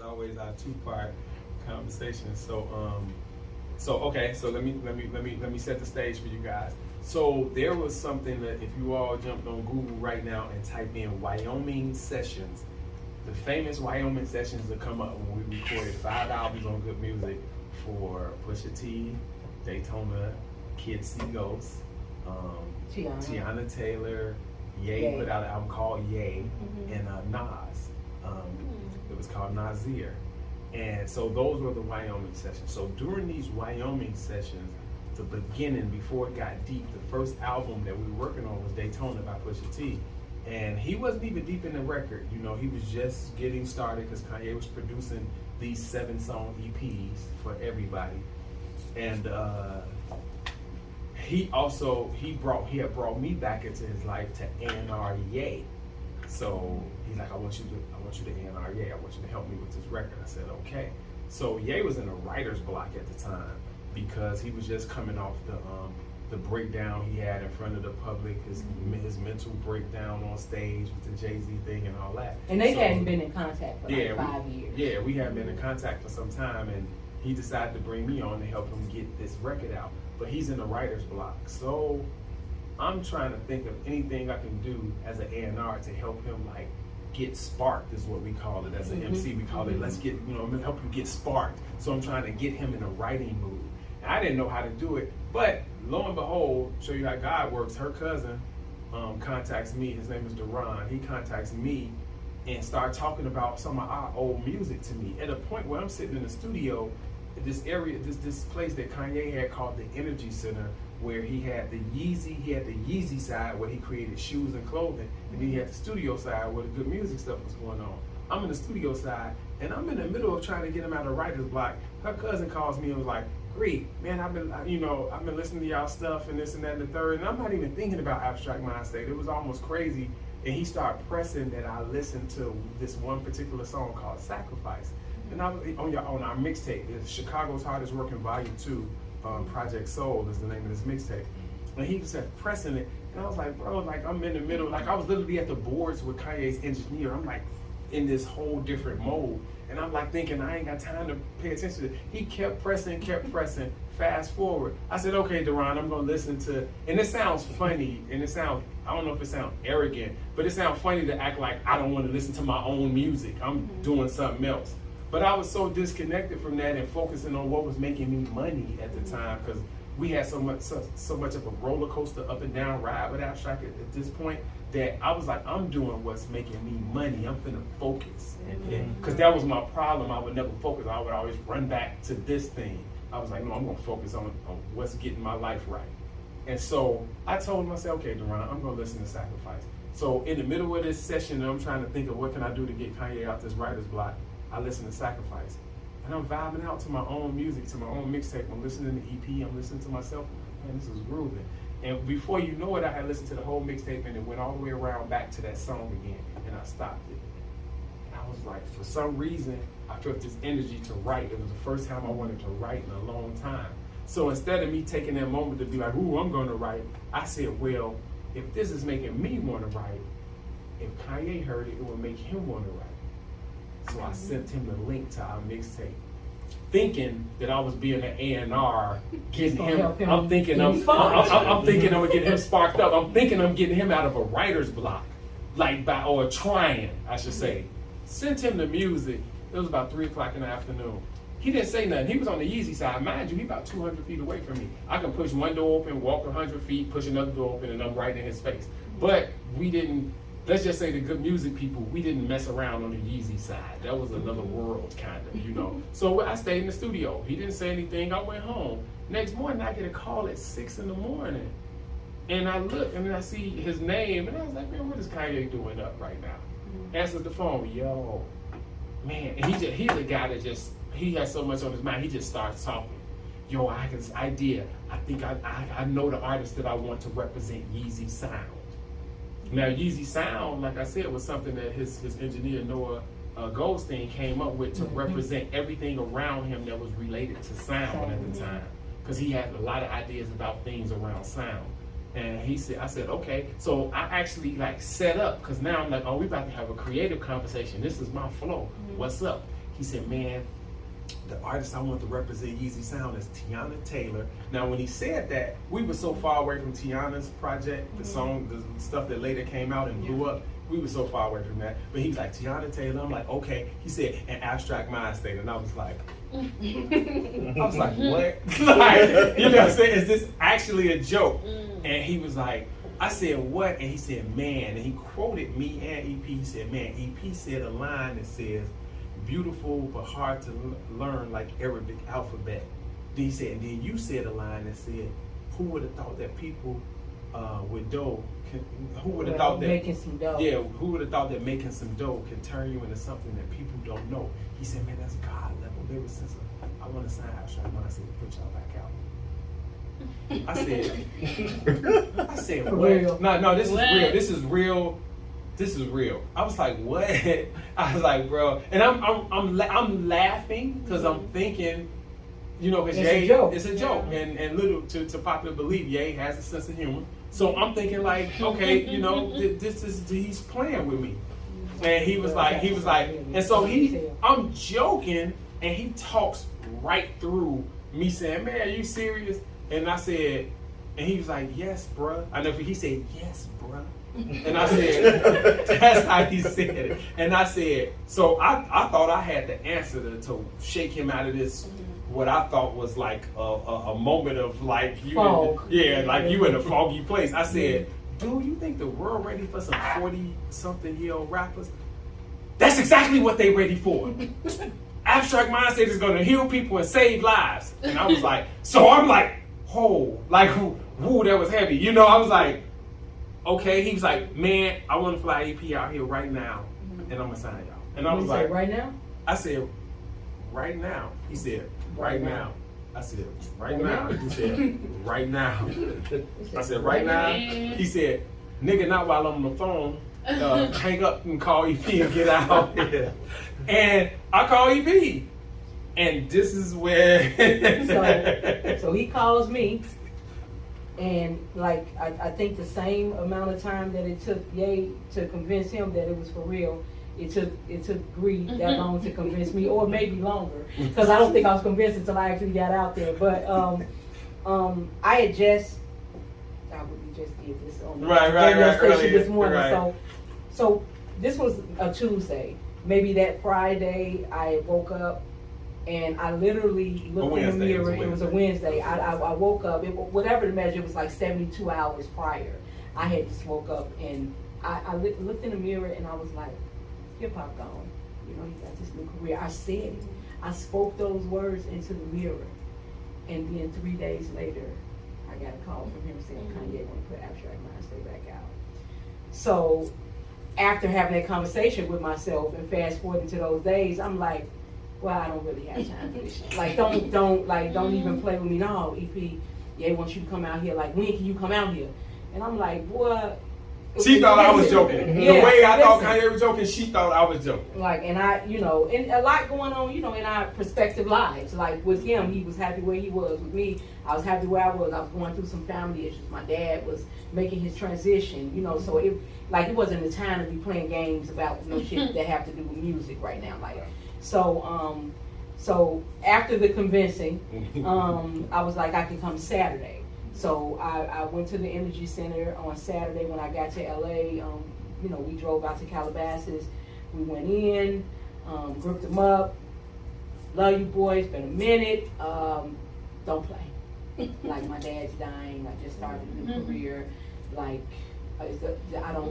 always our two-part conversation. So okay, so let me set the stage for you guys. So there was something that if you all jumped on Google right now and type in Wyoming Sessions, the famous Wyoming Sessions that come up when we recorded 5 albums on Good Music for Pusha T, Daytona, Kids See Ghosts, Tiana Taylor, Ye put out an album called Ye, and Nas. It was called Nasir. And so those were the Wyoming sessions. So during these Wyoming sessions, the beginning, before it got deep, the first album that we were working on was Daytona by Pusha T. And he wasn't even deep in the record. You know, he was just getting started because Kanye was producing these 7-song EPs for everybody. And he had brought me back into his life to A&R Ye. So he's like, I want you to A&R Ye. I want you to help me with this record. I said, okay. So Ye was in a writer's block at the time because he was just coming off the breakdown he had in front of the public, his mental breakdown on stage with the Jay-Z thing and all that. And they hadn't been in contact for like 5 years. Yeah, we hadn't been in contact for some time, and he decided to bring me on to help him get this record out. But he's in a writer's block. So I'm trying to think of anything I can do as an A&R to help him like get sparked is what we call it. As an MC, we call it, let's get, help him get sparked. So I'm trying to get him in a writing mood. And I didn't know how to do it, but lo and behold, show you how God works, her cousin contacts me, his name is Duran. He contacts me and start talking about some of our old music to me at a point where I'm sitting in the studio at this area, this place that Kanye had called the Energy Center, where he had the Yeezy side where he created shoes and clothing, and then he had the studio side where the good music stuff was going on. I'm in the studio side, and I'm in the middle of trying to get him out of writer's block. Her cousin calls me and was like, "Great, man, I've been listening to y'all stuff and this and that and the third, and I'm not even thinking about Abstract Mindstate." It was almost crazy, and he started pressing that I listen to this one particular song called Sacrifice. And I was on our mixtape, it's Chicago's Hardest Working Volume 2, Project Soul is the name of this mixtape. And he was pressing it, and I was like, bro, like I'm in the middle, like I was literally at the boards with Kanye's engineer. I'm like in this whole different mode, and I'm like thinking I ain't got time to pay attention to it. He kept pressing. Fast forward, I said, okay, Duran, I'm gonna listen to, and it sounds funny, and I don't know if it sounds arrogant, but it sounds funny to act like I don't want to listen to my own music. I'm doing something else. But I was so disconnected from that and focusing on what was making me money at the time, because we had so much of a roller coaster up and down ride with Abstract at this point that I was like, I'm doing what's making me money. I'm finna focus. Because that was my problem. I would never focus. I would always run back to this thing. I was like, no, I'm gonna focus on what's getting my life right. And so I told myself, okay, Duran, I'm gonna listen to Sacrifice. So in the middle of this session, I'm trying to think of what can I do to get Kanye out this writer's block. I listen to Sacrifice, and I'm vibing out to my own music, to my own mixtape. I'm listening to EP, I'm listening to myself, man, this is grooving. And before you know it, I had listened to the whole mixtape, and it went all the way around back to that song again, and I stopped it. And I was like, for some reason, I felt this energy to write. It was the first time I wanted to write in a long time. So instead of me taking that moment to be like, ooh, I'm gonna write, I said, well, if this is making me wanna write, if Kanye heard it, it would make him wanna write. So I sent him the link to our mixtape, thinking that I was being an A&R, getting him. I'm thinking I'm gonna get him sparked up. I'm thinking I'm getting him out of a writer's block, or trying, I should say. Sent him the music. It was about 3 o'clock in the afternoon. He didn't say nothing. He was on the Yeezy side. Mind you, he about 200 feet away from me. I can push one door open, walk 100 feet, push another door open, and I'm right in his face. But we didn't. Let's just say the good music people, we didn't mess around on the Yeezy side. That was another world, kind of, So I stayed in the studio. He didn't say anything. I went home. Next morning, I get a call at 6 in the morning. And I look, and then I see his name, and I was like, man, what is Kanye doing up right now? Answers the phone, yo. Man, and he's a guy that he has so much on his mind, he just starts talking. Yo, I have this idea. I think I know the artist that I want to represent Yeezy Sound. Now, Yeezy Sound, like I said, was something that his engineer, Noah Goldstein, came up with to represent everything around him that was related to sound at the time. Because he had a lot of ideas about things around sound. And I said, okay. So I actually set up, because now I'm like, oh, we about to have a creative conversation. This is my flow. What's up? He said, man, the artist I want to represent YZY Sound is Tiana Taylor. Now, when he said that, we were so far away from Tiana's project, the song, the stuff that later came out and blew up. We were so far away from that. But he was like, Tiana Taylor. I'm like, okay. He said, an abstract Mindstate. And I was like, what? Like, you know what I'm saying? Is this actually a joke? And he was like, I said, what? And he said, man. And he quoted me and EP. He said, man, EP said a line that says, beautiful but hard to learn like Arabic alphabet. Then he said, and then you said a line that said, who would have thought that people with dough who would have thought that making some dough? Yeah, who would have thought that making some dough can turn you into something that people don't know? He said, man, that's God level lyricism. I want to sign Abstract Mindstate to put y'all back out. I said, For what? real? No, this is real. This is real. This is real. I was like, what? I was like, bro, and I'm laughing because I'm thinking, you know, because Ye, it's a joke, and little to popular belief, Ye has a sense of humor. So I'm thinking like, okay, you know, he's playing with me, and he was like, and so I'm joking, and he talks right through me saying, man, are you serious? And I said, and he was like, yes, bruh. I never. He said, yes, bruh. And I said, that's how he said it. And I said, so I thought I had the answer to shake him out of this, what I thought was like a moment of like, you in a foggy place. I said, dude, you think the world ready for some 40-something-year-old rappers? That's exactly what they ready for. Abstract Mindstate is gonna heal people and save lives. And I was like, so I'm like, oh, like, whoo, that was heavy. You know, I was like, okay. He was like, man, I want to fly EP out here right now, and I'm gonna sign y'all. And I was like, right now? I said, right now. He said, right now. I said, right now. He said, right now. I said, right now. He said, nigga, not while I'm on the phone. Hang up and call EP and get out. And I call EP, and this is where. so he calls me. And like I think the same amount of time that it took Ye to convince him that it was for real, it took Greed that long to convince me, or maybe longer, because I don't think I was convinced until I actually got out there. But I had just did this on the radio station this morning. So this was a Tuesday. Maybe that Friday I woke up. And I literally looked in the mirror. It was a Wednesday. I woke up. Whatever the measure, it was like 72 hours prior. I had just woke up, and I looked in the mirror, and I was like, hip hop gone. You know, you got this new career. I said it. I spoke those words into the mirror. And then 3 days later, I got a call from him saying Kanye want to put Abstract Mindstate back out. So after having that conversation with myself and fast forwarding to those days, I'm like, well, I don't really have time for this shit. Like, don't even play with me. No, EP, I want you to come out here. Like, when can you come out here? And I'm like, what? She thought I was joking. The way I thought Kanye was joking, she thought I was joking. Like, and and a lot going on, in our prospective lives. Like, with him, he was happy where he was. With me, I was happy where I was. I was going through some family issues. My dad was making his transition, so it wasn't the time to be playing games about shit that have to do with music right now. Like, so after the convincing, I was like, I can come Saturday. So I went to the Energy Center on Saturday. When I got to LA, we drove out to Calabasas. We went in, grouped them up. Love you boys, been a minute. Don't play. Like, my dad's dying. I just started a new career. Like,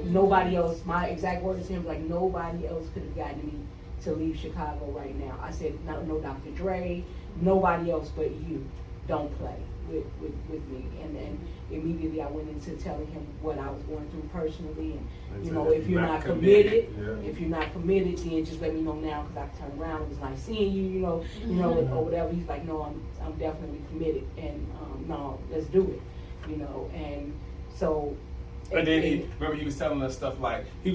nobody else, my exact words to him, like, nobody else could have gotten me to leave Chicago right now. I said, no Dr. Dre, nobody else but you. Don't play with me. And then immediately I went into telling him what I was going through personally. And if you're not committed, then just let me know now, because I can turn around. It was nice seeing you, or whatever. He's like, no, I'm definitely committed, and no, let's do it, And so. And then he was telling us stuff like, we're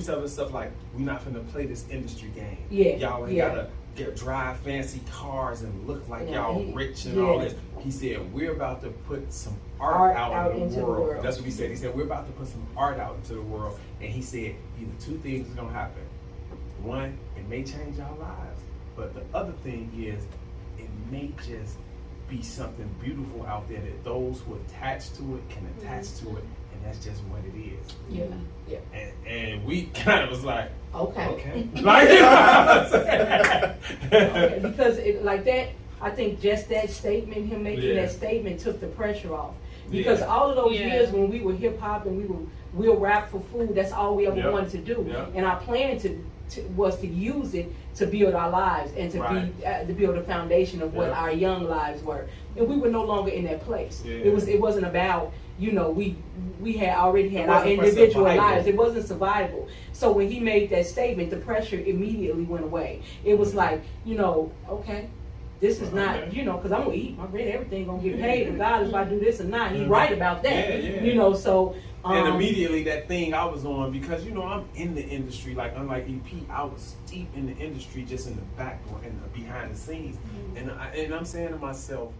not finna play this industry game. Yeah. Y'all ain't gotta drive fancy cars and look like y'all rich and all this. He said, we're about to put some art out into the world. That's what he said. He said, we're about to put some art out into the world. And he said, either two things are gonna happen. One, it may change our lives, But the other thing is, it may just be something beautiful out there that those who attach to it can attach to it, and that's just what it is. Yeah, yeah. And we kind of was like, Okay. like, you know what I'm saying? Okay, because it, like that, I think just that statement, him making Yeah. that statement, took the pressure off. Because Yeah. all of those Yeah. years when we were hip hop and we'll rap for food, that's all we ever Yep. wanted to do. Yep. And our plan was to use it to build our lives and to Right. to build a foundation of what Yep. our young lives were. And we were no longer in that place. Yeah. It wasn't about, you know, we had already had It our wasn't for individual survival. lives. It wasn't survival. So when he made that statement, the pressure immediately went away. It was like, you know, okay, this is not, Okay. you know, because I'm gonna eat my bread, everything gonna get paid, regardless if I do this or not. He's right about that. Yeah, yeah. You know, so And immediately that thing I was on, because you know I'm in the industry, like unlike EP, I was deep in the industry, just in the background and behind the scenes, and I'm saying to myself,